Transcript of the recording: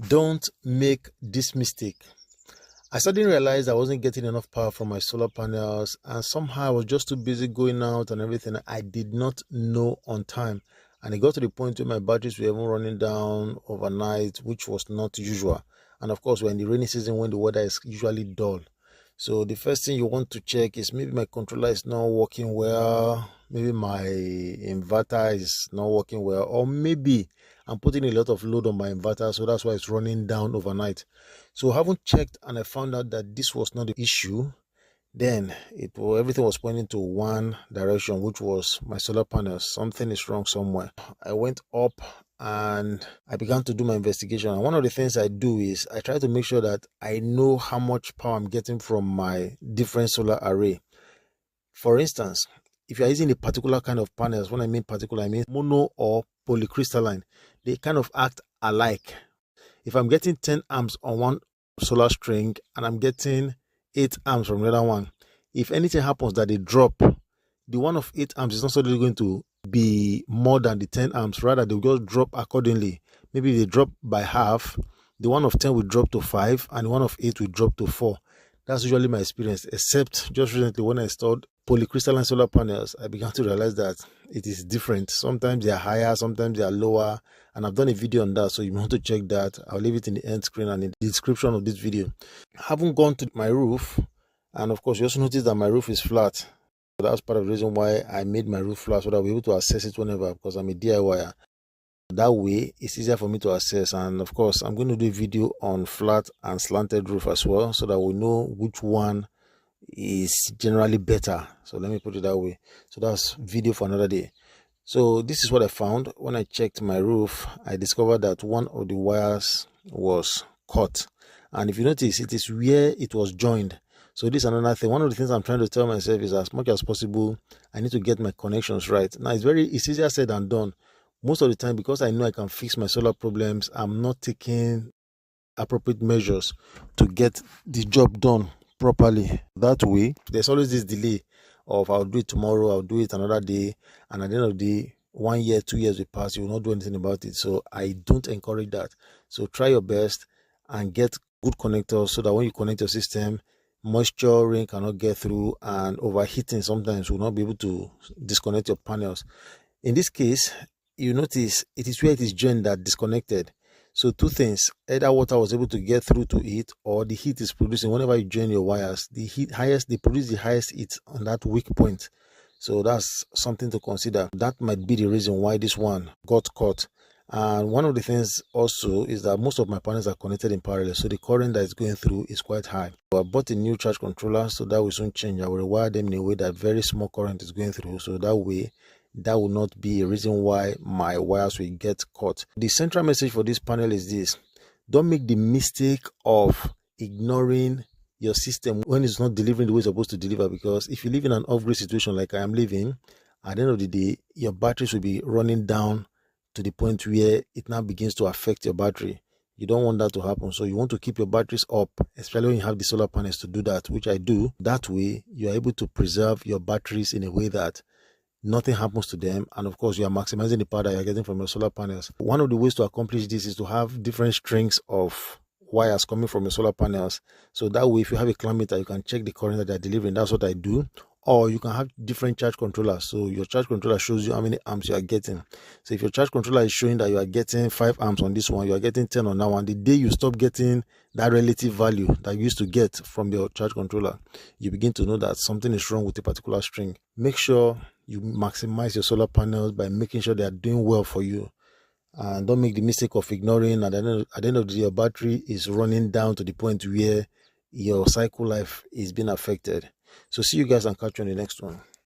Don't make this mistake. I suddenly realized I wasn't getting enough power from my solar panels, and somehow I was just too busy going out and everything. I did not know on time, and it got to the point where my batteries were even running down overnight, which was not usual. And of course, we're in the rainy season when the weather is usually dull. So the first thing you want to check is maybe my controller is not working well, maybe my inverter is not working well, or maybe I'm putting a lot of load on my inverter, so that's why it's running down overnight. So I haven't checked, and I found out that this was not the issue. Then everything was pointing to one direction, which was my solar panels. Something is wrong somewhere. I went up and I began to do my investigation. And one of the things I do is I try to make sure that I know how much power I'm getting from my different solar array. For instance, if you're using a particular kind of panels, when I mean particular, I mean mono or polycrystalline, they kind of act alike. If I'm getting 10 amps on one solar string and I'm getting 8 amps from the other one, if anything happens that they drop, the one of 8 amps is not suddenly going to be more than the 10 amps, rather they'll just drop accordingly. Maybe they drop by half, the one of 10 will drop to 5 and the one of 8 will drop to 4. That's usually my experience, except just recently when I installed polycrystalline solar panels, I began to realize that it is different. Sometimes they are higher, sometimes they are lower, and I've done a video on that, so you want to check that. I'll leave it in the end screen and in the description of this video. I haven't gone to my roof, and of course you also notice that my roof is flat. So that's part of the reason why I made my roof flat, so that I'll be able to access it whenever, because I'm a DIYer. That way it's easier for me to access. And of course I'm going to do a video on flat and slanted roof as well, so that we know which one is generally better. So let me put it that way. So that's video for another day. So this is what I found. When I checked my roof, I discovered that one of the wires was cut, and if you notice, it is where it was joined. So this is another thing. One of the things I'm trying to tell myself is, as much as possible, I need to get my connections right. Now it's easier said than done. Most of the time, because I know I can fix my solar problems, I'm not taking appropriate measures to get the job done properly. That way, there's always this delay of I'll do it tomorrow, I'll do it another day, and at the end of the day, 1 year, 2 years will pass, you will not do anything about it. So I don't encourage that. So try your best and get good connectors, so that when you connect your system, moisture, rain cannot get through, and overheating sometimes will not be able to disconnect your panels. In this case, you notice it is where it is joined that disconnected. So two things: either water was able to get through to it, or the heat is producing. Whenever you join your wires, they produce the highest heat on that weak point. So that's something to consider. That might be the reason why this one got caught. And one of the things also is that most of my panels are connected in parallel, so the current that is going through is quite high. I bought a new charge controller, so that will soon change. I will rewire them in a way that very small current is going through, so that way that will not be a reason why my wires will get caught. The central message for this panel is this: don't make the mistake of ignoring your system when it's not delivering the way it's supposed to deliver, because if you live in an off-grid situation like I am living, at the end of the day, your batteries will be running down to the point where it now begins to affect your battery. You don't want that to happen, so you want to keep your batteries up, especially when you have the solar panels to do that, which I do. That way you are able to preserve your batteries in a way that nothing happens to them, and of course you are maximizing the power that you're getting from your solar panels. One of the ways to accomplish this is to have different strings of wires coming from your solar panels, so that way if you have a clamp meter, you can check the current that they're delivering. That's what I do. Or you can have different charge controllers, so your charge controller shows you how many amps you are getting. So if your charge controller is showing that you are getting 5 amps on this one, you are getting 10 on that one, the day you stop getting that relative value that you used to get from your charge controller, you begin to know that something is wrong with a particular string. Make sure you maximize your solar panels by making sure they are doing well for you, and don't make the mistake of ignoring. At the end of the day, your battery is running down to the point where your cycle life is being affected. So see you guys and catch you on the next one.